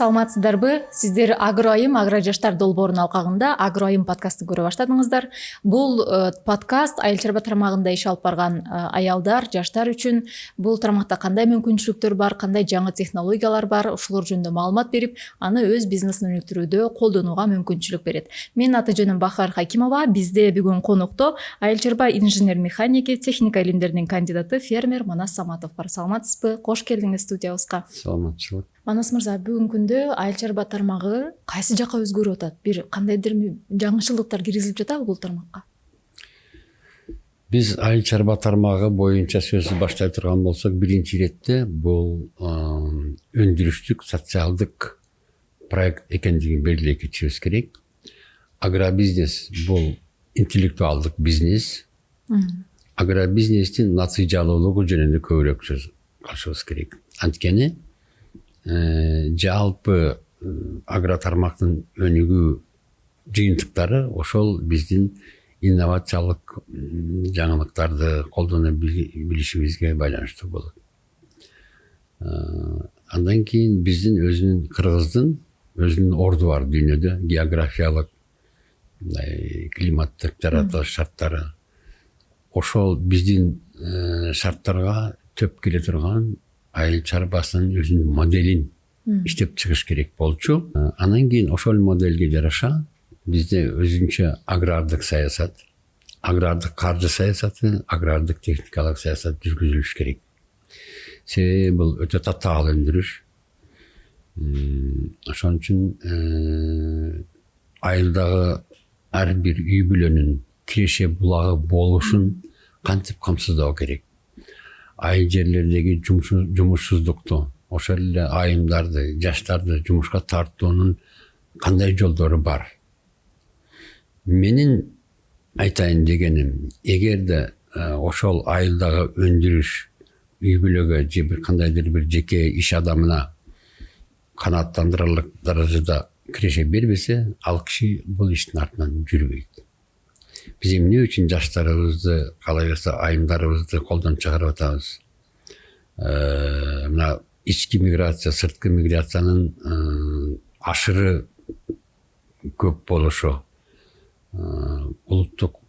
Саламатсыздарбы? Сиздер Агроайым, Агро жаштар долбоорунун алкагында Агроайым подкастын көрө баштадыңыздар. Бул подкаст айыл чарба тармагында иш алып барган аялдар, жаштар үчүн бул тармакта кандай мүмкүнчүлүктөр бар, кандай жаңы технологиялар бар, ушулар жөнүндө маалымат берип, аны өз бизнесин өнүктүрүүдө колдонууга мүмкүнчүлүк берет. Менин аты жөнүм Бахар Хакимова. Бизде бүгүн конокто айыл чарба инженер-механики, техника илимдеринин кандидаты, фермер Манас Саматов бар. Саламатсызбы? Кош келдиңиз студиябызга. Саламатчылык. Манас мырза, бүгүнкү күндө айыл чарба тармагы кайсы жакка өзгөрүп атат? Бир кандайдыр жаңычылыктар киргизилип жатабы бул тармакка? Биз айыл чарба тармагы боюнча сөз баштай турган болсок, биринчи иретте бул өндүрүштүк, социалдык проект экендигин белгилей кетишибиз керек. Агробизнес бул интеллектуалдык бизнес. Агробизнестин натыйжалуулугу жөнүндө көбүрөөк сөз кылышыбыз керек. Анткени жалпы агро тармактын өнүгүү жыйынтыктары ошол биздин инновациялык жаңылыктарды колдоно билишибизге байланыштуу болот. Андан кийин биздин өзүнүн Кыргыздын өзүнүн орду бар дүйнөдө, географиялык, климаттык жаратылыш шарттары. Ошол биздин шарттарга төп келе турган айыл чарбасынын өзүнүн моделин иштеп чыгыш керек болчу. Анан кийин ошол модельге жараша бизде өзүнчө агрардык саясат, агрардык каржы саясаты, агрардык техникалык саясат жүргүзүлүш керек. Себеби бул өтө татаал өндүрүш. Ошон үчүн айылдагы ар бир үй бүлөнүн киреше булагы болушун кантип камсыздоо керек. Айыл жерлердеги жумушсуздукту, ошол эле айымдарды, жаштарды жумушка тартуунун кандай жолдору бар? Менин айтайын дегеним, эгерде ошол айылдагы өндүрүш үй бүлөгө же бир кандайдыр бир жеке иш адамына канааттандырарлык даражада киреше бербесе, ал киши бул иштин артынан жүрбөйт. Биз эмне үчүн жаштарыбызды, калайбаса айымдарыбызды колдон чыгарып атабыз? Мына ички миграция, сырткы миграциянын ашыры көп болушу, улуттук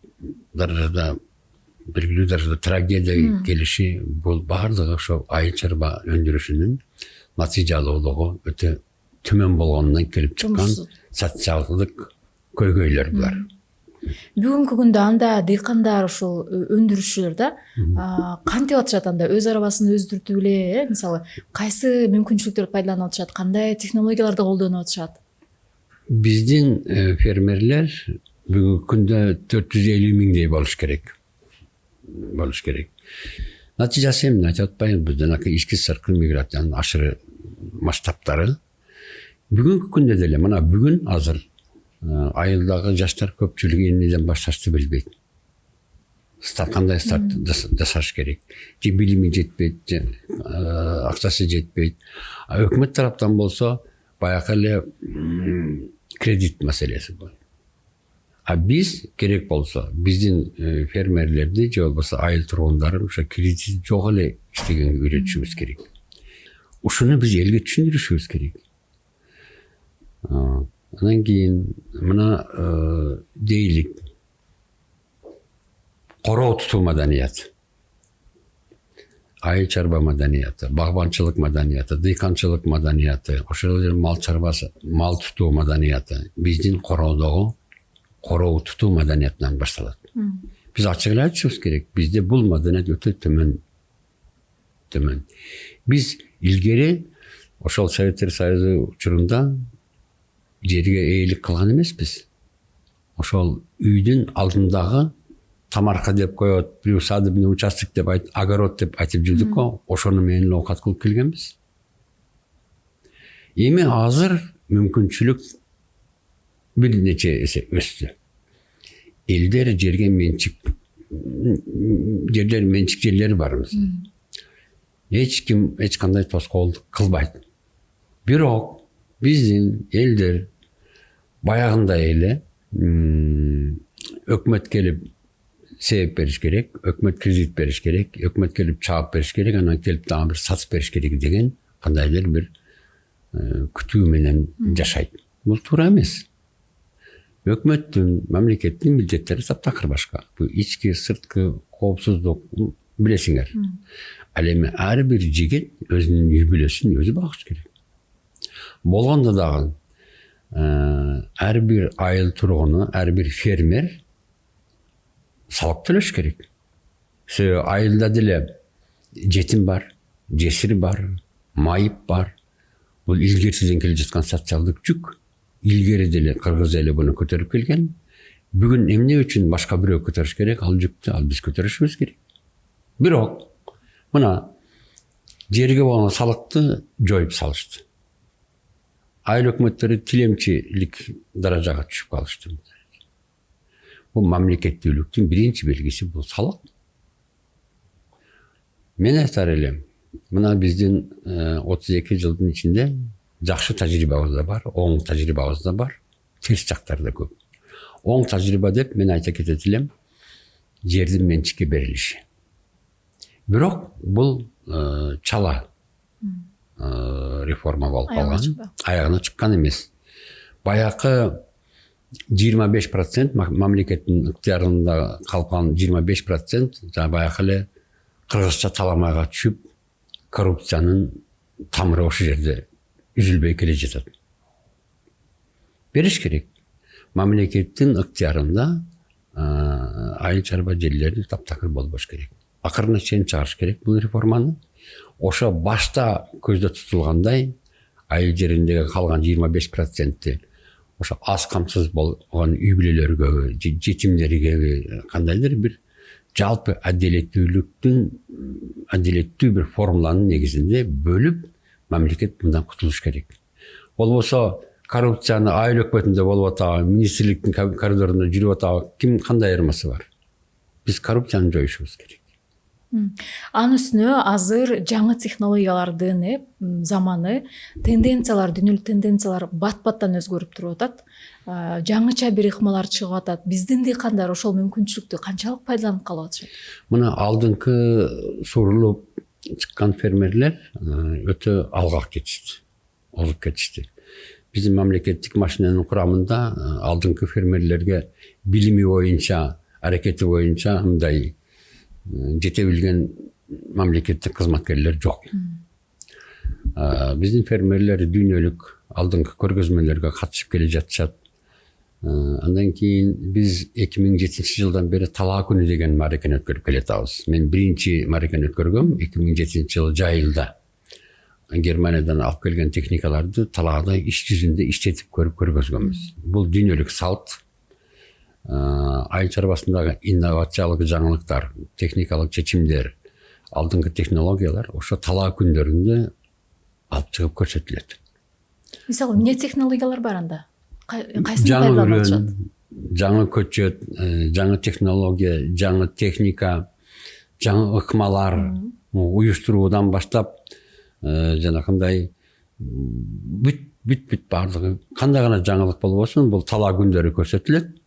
даражада, белгилүү даражада трагедия келиши, бул баардыгы ошо айыл чарба өндүрүшүнүн натыйжалуулугу өтө төмөн болгонунан келип чыккан социалдык көйгөйлөр булар. Бүгүнкү күндө анда дыйкандар, ушул өндүрүшчүлөр да кантип атышат анда? Өз арабасын өзү түртүп эле, мисалы, кайсы мүмкүнчүлүктөрдү пайдаланып атышат, кандай технологияларды колдонуп атышат? Биздин фермерлер бүгүнкү күндө 450 миңдей болуш керек. Натыйжасы эмне айтып атпайбыз, жанакы ички сырткы миграциянын ашыры масштабтары. Бүгүнкү күндө деле, мына бүгүн азыр айылдагы жаштар көпчүлүгү эмнеден башташты билбейт. Кандай старт жасаш керек. Же билими жетпейт, же акчасы жетпейт. Өкмөт тараптан болсо баягы эле кредит маселеси бар. Биз керек болсо биздин фермерлерди же болбосо айыл тургундарын ошо кредит жок эле иштегенге үйрөтүшүбүз керек. Ушуну биз элге түшүндүрүшүбүз керек. Анан кийин мына дейлик короо тутуу маданияты, айыл чарба маданияты, багбанчылык маданияты, дыйканчылык маданияты, ошол эле мал чарбасы, мал тутуу маданияты биздин короодогу короо тутуу маданиятынан башталат. Биз ачык эле айтышыбыз керек, бизде бул маданият өтө төмөн. Биз илгери ошол Советтер Союзу учурунда жерге ээлик кылган эмеспиз. Ошол үйдүн алдындагы тамарка деп коет, приусадебный участок деп огород деп айтып жүрдүк го, ошону менен эле оокат кылып келгенбиз. Эми азыр мүмкүнчүлүк бир нече эсе өстү. Элдер жерге менчик жерлери барбыз. Эч ким эч кандай тоскоолдук кылбайт. Бирок биздин элдер баягындай эле өкмөт келип себеп бериш керек, өкмөт кредит бериш керек, өкмөт келип чаап бериш керек, анан келип дагы бир сатып бериш керек деген кандайдыр бир күтүү менен жашайт. Бул туура эмес. Өкмөттүн, мамлекеттин милдеттери таптакыр башка. Бул ички, сырткы коопсуздук билесиңер. Ал эми ар бир жигит өзүнүн үй бүлөсүн өзү багыш керек. Болгондо дагы ар бир айыл тургуну, ар бир фермер салык төлөш керек. Себеби айылда деле жетим бар, жесир бар, майып бар. Бул илгертиден келе жаткан социалдык жүк. Илгери деле кыргыз эли буну көтөрүп келген. Бүгүн эмне үчүн башка бирөө көтөрүш керек? Ал жүктү ал биз көтөрүшүбүз керек. Бирок мына жерге болгон салыкты жоюп салышты. Айыл өкмөттөрү тилемчилик даражага түшүп калышты. Бул мамлекеттүүлүктүн биринчи белгиси бул салык. Мен айтар элем, мына биздин 32 жылдын ичинде жакшы тажрыйбабыз да бар, оң тажрыйбабыз да бар, терс жактары да көп. Оң тажрыйба деп мен айта кетет элем, жердин менчикке берилиши. Бирок бул чала реформа болуп калган. Аягына чыккан эмес. Баякы 25% мамлекеттин ыктыярында калган 25% жана баякы эле кыргызча таламайга түшүп, коррупциянын тамыры ошол жерде үзүлбөй келе жатат. Бериш керек. Мамлекеттин ыктыярында айыл чарба жерлери таптакыр болбош керек. Акырына чейин чыгарыш керек бул реформаны. Ошо башта көздө тутулгандай айыл жериндеги калган 25%-ти ошо аз камсыз болгон үй бүлөлөргө, жетимдерге кандайдыр бир жалпы адилеттүү бир формуланын негизинде бөлүп мамлекет мындан кутулуш керек. Болбосо коррупцияны айыл өкмөтүндө болуп атабы, министрликтин коридорунда жүрүп атабы, ким кандай айырмасы бар? Биз коррупцияны жоюшубуз керек. Анын үстүнө азыр жаңы технологиялардын заманы, тенденциялар, дүйнөлүк тенденциялар бат-баттан өзгөрүп туруп атат. Жаңыча бир ыкмалар чыгып атат. Биздин дыйкандар ошол мүмкүнчүлүктү канчалык пайдаланып калып атышат? Мына алдыңкы сурулуп чыккан фермерлер өтө алга кетишти, озуп кетишти. Биздин мамлекеттик машинанын курамында алдыңкы фермерлерге билими боюнча, аракети боюнча мындай жете билген мамлекеттик кызматкерлер жок. Биздин фермерлер дүйнөлүк алдыңкы көргөзмөлөргө катышып келе жатышат. Андан кийин биз 2007 жылдан бери талаа күнү деген мааракени өткөрүп келатабыз. Мен биринчи мааракени өткөргөм 2007 жылы жайылда. Германиядан алып келген техникаларды талаада иш жүзүндө иштетип көрүп көргөзгөнбүз. Бул дүйнөлүк салт. Айыл чарбасындагы инновациялык жаңылыктар, техникалык чечимдер, алдыңкы технологиялар ошо талаа күндөрүндө алып чыгып көрсөтүлөт. Мисалы, эмне технологиялар бар анда? Кайсын пайдаланып атышат? Жаңы көчөт, жаңы технология, жаңы техника, жаңы ыкмалар уюштуруудан баштап жанакындай бүт баардыгы кандай гана жаңылык болбосун бул талаа күндөрү көрсөтүлөт.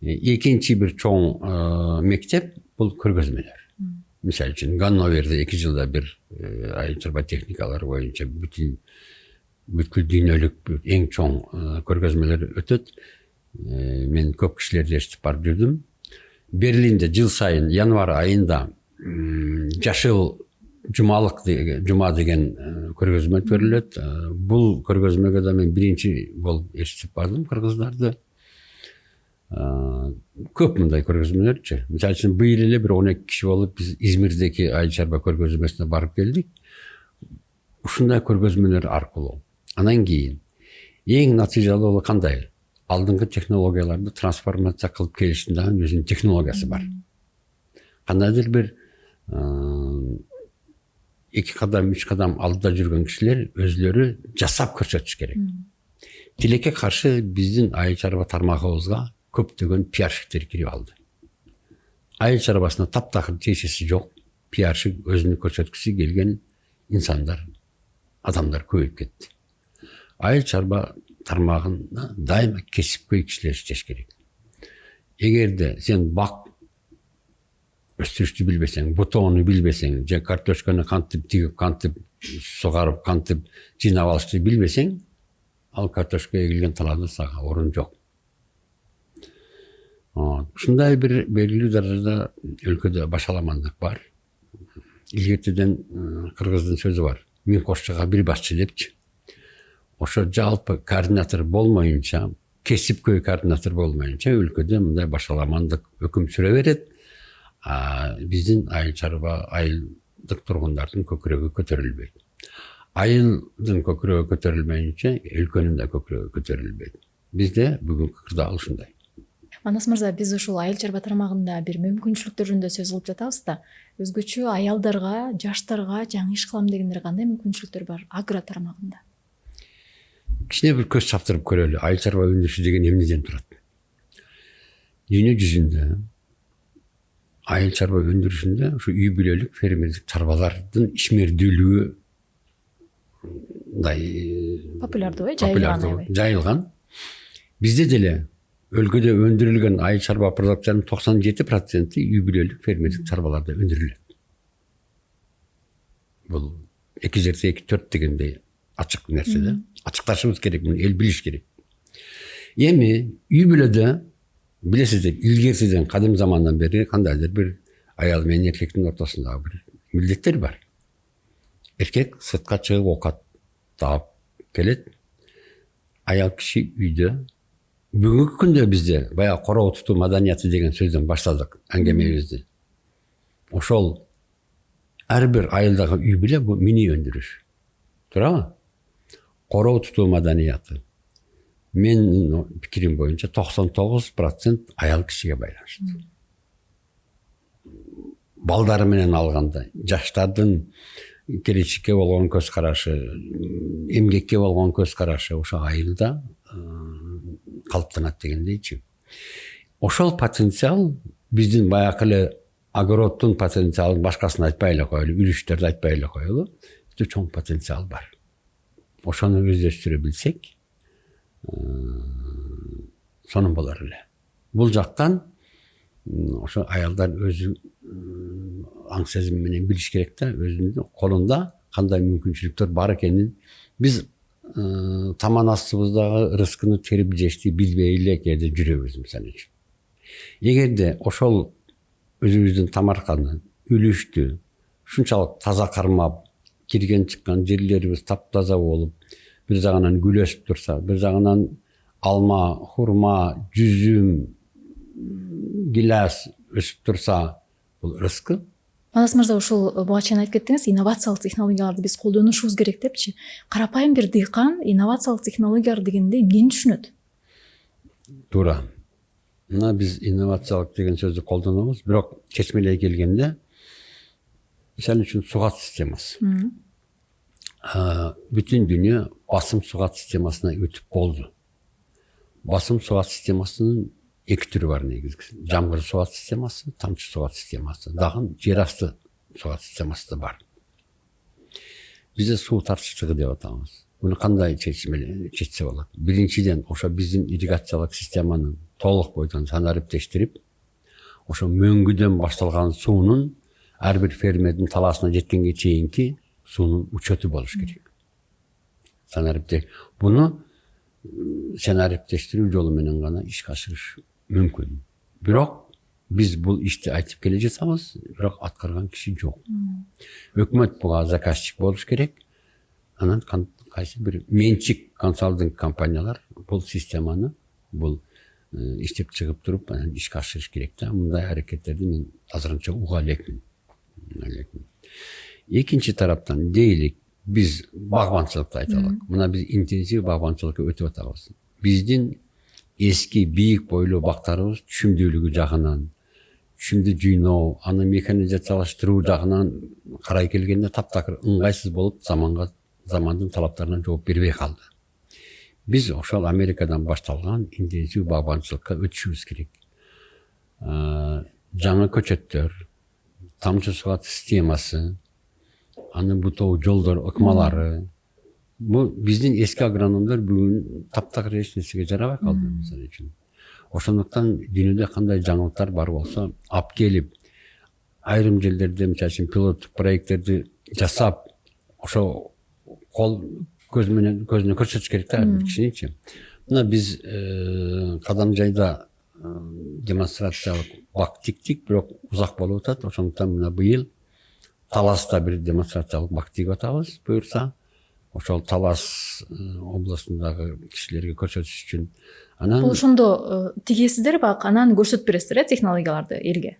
Экинчи бир чоң мектеп бул көргөзмөлөр. Мисалы үчүн Ганноверде 2 жылда бир айыл чарба техникалары боюнча бүткүл дүйнөлүк эң чоң көргөзмөлөр өтөт. Мен көп кишилерди ээрчитип барып жүрдүм. Берлинде жыл сайын январь айында жашыл жума деген көргөзмө өткөрүлөт. Бул көргөзмөгө да мен биринчи болуп ээрчитип бардым кыргыздарды. Көп мындай көргөзмөлөрчү. Мисалы үчүн быйыл эле бир 12 киши болуп биз Измирдеги айыл чарба көргөзмөсүнө барып келдик. Ушундай көргөзмөлөр аркылуу. Анан кийин эң натыйжалуу кандай? Алдыңкы технологияларды трансформация кылып келиштин дагы өзүнүн технологиясы бар. Кандайдыр бир 2 кадам, 3 кадам алдыда жүргөн кишилер өзлөрү жасап көрсөтүш керек. Тилекке каршы биздин айыл чарба тармагыбызга көптөгөн пиарщиктер кирип алды. Айыл чарбасына таптакыр тиешеси жок, пиарщик өзүнү көрсөткүсү келген инсандар, адамдар көбөйүп кетти. Айыл чарба тармагында дайыма кесипкөй кишилер иштеш керек. Эгерде сен бак өстүрүштү билбесең, бутоону билбесең, же картошканы кантип тигип, кантип сугарып, кантип жыйнап алышты билбесең, ал картошка эгилген талаада сага орун жок. Ушундай бир белгилүү даражада өлкөдө башаламандык бар. Илгертеден кыргыздын сөзү бар. Миң кошчуга бир башчы депчи. Ошо жалпы координатор болмоюнча, кесипкөй координатор болмоюнча өлкөдө мындай башаламандык өкүм сүрө берет. Биздин айыл чарба, айылдык тургундардын көкүрөгү көтөрүлбөйт. Айылдын көкүрөгү көтөрүлмөйүнчө өлкөнүн да көкүрөгү көтөрүлбөйт. Бизде бүгүнкү кырдаал ушундай. Манас мырза, биз ушул айыл чарба тармагында бир мүмкүнчүлүктөр жөнүндө сөз кылып жатабыз да. Өзгөчө аялдарга, жаштарга жаңы иш кылам дегендер кандай мүмкүнчүлүктөр бар агро тармагында? Кичине бир көз чаптырып көрөлү. Айыл чарба өндүрүшү деген эмнеден турат? Дүйнө жүзүндө айыл чарба өндүрүшүндө ушу үй бүлөлүк фермерлик чарбалардын ишмердүүлүгү Популярдуу, жайылган. Бизде деле өлкөдө өндүрүлгөн айыл чарба продукциянын 97% үй бүлөлүк фермерлик чарбаларда өндүрүлөт. Бул 2/2/4 дегендей ачык нерсе да. Ачыкташыбыз керек, муну эл билиш керек. Эми үй бүлөдө билесиздер, илгертеден кадим замандан бери кандайдыр бир аял менен эркектин ортосундагы бир милдеттер бар. Эркек сыртка чыгып оокат таап келет. Аял киши үйдө. Бүгүнкү күндө бизде баягы короо тутуу маданияты деген сөздөн баштадык аңгемебизди. Ошол ар бир айылдагы үй бүлө бул мини өндүрүш. Туурабы? Короо тутуу маданияты. Мен пикирим боюнча 99% аял кишиге байланыштуу. Балдары менен алганда, жаштардын келечекке болгон көз карашы, эмгекке болгон көз карашы ошо айылда калыптанат дегендейчи. Ошол потенциал биздин баягы эле огороддун потенциалын башкасын айтпай эле коелу, үлүштөрдү айтпай эле коелу. Өтө чоң потенциал бар. Ошону өздөштүрө билсек, сонун болор эле. Бул жактан ошо аялдар өзү аң сезим менен билиш керек да, өзүнүн колунда кандай мүмкүнчүлүктөр бар экенин. Биз таман астыбыздагы рызкыны терип жешти билбей эле кээде жүрөбүз мисалы үчүн. Эгерде ошол өзүбүздүн тамарканы, үлүштү шунчалык таза кармап, кирген чыккан жерлерибиз таптаза болуп, бир жагынан гүл өсүп турса, бир жагынан алма, хурма, жүзүм, гилас өсүп турса, бул рызкы. Манас мырза, ушул буга чейин айтып кеттиңиз, инновациялык технологияларды биз колдонушубуз керек депчи. Карапайым бир дыйкан инновациялык технологиялар дегенде эмнени түшүнөт? Туура. Мына биз инновациялык деген сөздү колдонобуз, бирок чечмелей келгенде, мисалы үчүн сугат системасы. Бүтүн дүйнө басым сугат системасына өтүп болду. Басым сугат системасынын эки түрү бар негизги. Жамгыр сугат системасы, тамчы сугат системасы. Дагы жер асты сугат системасы да бар. Бизде суу тарчылыгы деп атабыз. Буну кандай чечсе болот? Биринчиден, ошо биздин ирригациялык системаны толук бойдон санариптештирип, ошо мөңгүдөн башталган суунун ар бир фермердин талаасына жеткенге чейинки суунун учету болуш керек. Буну санариптештирүү жолу менен гана ишке ашырыш мүмкүн. Бирок биз бул ишти айтып келе жатабыз, бирок аткарган киши жок. Өкмөт буга заказчик болуш керек. Анан кайсы бир менчик консалтинг компаниялар бул системаны, бул иштеп чыгып туруп, анан ишке ашырыш керек да. Мындай аракеттерди мен азырынча уга элекмин. Экинчи тараптан дейли биз багбанчылыкты айталык. Мына биз интенсив багбанчылыкка өтүп атабыз. Биздин эски бийик бойлуу бактарыбыз түшүмдүүлүгү жагынан, түшүмдү жыйноо, аны механизациялаштыруу жагынан карай келгенде таптакыр ыңгайсыз болуп, замандын талаптарына жооп бербей калды. Биз ошол Америкадан башталган интенсив багбанчылыкка өтүшүбүз керек. Жаңы көчөттөр, тамчы сугат системасы, аны бутоо жолдор, ыкмалары. Бул биздин эски агрономдор бүгүн таптакыр эч нерсеге жарабай калды мисалы үчүн. Ошондуктан дүйнөдө кандай жаңылыктар бар болсо, алып келип айрым жерлерде мисалы пилоттук проекттерди жасап ошо кол көзүнө көрсөтүш керек да кишиничи. Мына биз Кадам жайда демонстрациялык бак тиктик, бирок узак болуп атат. Ошондуктан мына быйыл Таласта бир демонстрациялык бак тигип атабыз, буюрса. Ошол Талас областындагы кишилерге көрсөтүш үчүн. Анан Бул ошондо тигесиздер бак, анан көрсөтүп бересиздер технологияларды элге.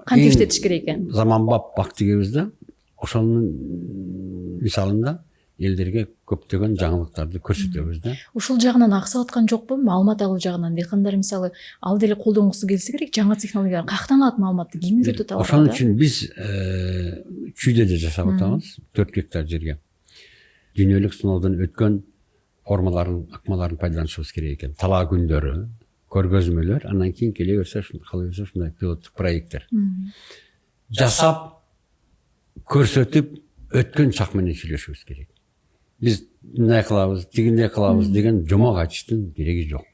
Кантип иштетиш керек экен? Заманбап бак тигебиз да. Ошонун мисалында элдерге көптөгөн жаңылыктарды көрсөтөбүз да. Ушул жагынан аксап аткан жокпу? Маалымат алуу жагынан дыйкандар мисалы ал деле колдонгусу келсе керек, жаңы технологиялар каяктан алат маалыматты, ким үйрөтөт алат? Ошон үчүн биз чүйдөдө жашап атабыз, 4 гектар жерге. Дүйнөлүк сыноодон өткөн формаларын, акмаларын пайдаланышыбыз керек экен. Талаа күндөрү, көргөзмөлөр, андан кийин келе берсе, кала берсе ушундай пилоттук проекттер. Жасап, көрсөтүп, өткөн чак менен сүйлөшүбүз керек. Биз мындай кылабыз, тигиндей кылабыз деген жомок айтыштын кереги жок.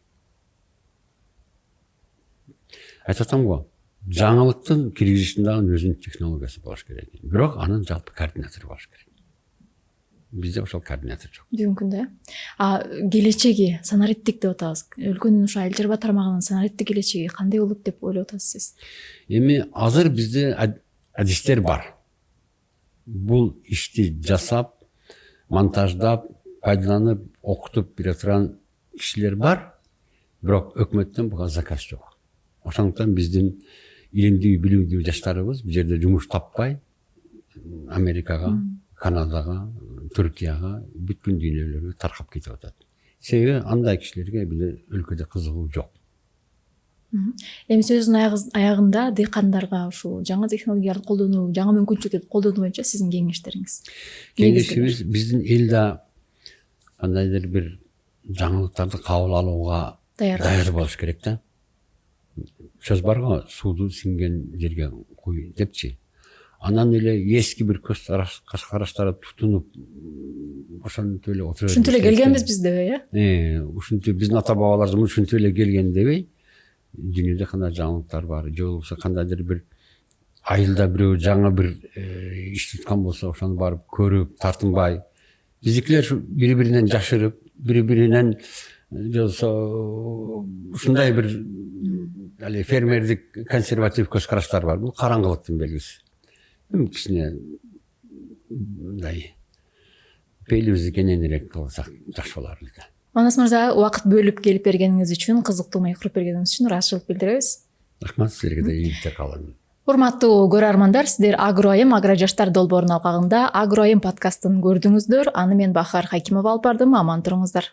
Айтып атам го, жаңылыктын киргизиштин дагы өзүнүн технологиясы болуш керек. Бирок анын жалпы координатору болуш керек. Бизде ошол координатор жок. Бүгүнкү күндө. Келечеги санариптик деп атабыз. Өлкөнүн ушу Айыл чарба тармагынын санариптик келечеги кандай болот деп ойлоп атасыз сиз? Эми азыр бизде адистер бар. Бул ишти жасап, монтаждап, пайдаланып, окутуп бере турган кишилер бар, бирок өкмөттөн буга заказ жок. Ошондуктан биздин илимдүү, билимдүү жаштарыбыз бул жерде жумуш таппай Америкага, Канадага, Түркияга, бүткүн дүйнөлөргө таркап кетип атат. Себеби андай кишилерге бизде өлкөдө кызыгуу жок. Эми сөзүнүн аягында дыйкандарга ушул жаңы технологияларды колдонуу, жаңы мүмкүнчүлүктөрдү колдонуу боюнча сиздин кеңештериңиз? Кеңешибиз биздин эл да кандайдыр бир жаңылыктарды кабыл алууга даяр болуш керек да. Сөз бар го, сууду сиңген жерге куй депчи. Анан эле эски бир көз караштары тутунуп, ошентип эле отура. Ушинтип эле келгенбиз биз дебей, ушинтип биздин ата бабаларыбыз ушинтип эле келген дебей, дүйнөдө кандай жаңылыктар бар, же болбосо кандайдыр бир айылда бирөө жаңы бир иш туткан болсо, ошону барып көрүп, тартынбай. Биздикилер бири-биринен жашырып, бири-биринен же болбосо ушундай бир фермердик консерватив көз караштар бар. Бул караңгылыктын белгиси. Кичине мындай пейлибизди кененирээк кылсак жакшы болор эле. Манас мырза, убакыт бөлүп келип бергениңиз үчүн, кызыктуу маек куруп бергениңиз үчүн ыраазычылык билдиребиз. Рахмат, силерге да ийгиликтер каалайм. Урматтуу көрөрмандар, сиздер Агроайым Агрожаштар долбоорунун алкагында Агроайым подкастын көрдүңүздөр. Аны мен Бахар Хакимова алып бардым. Аман туруңуздар.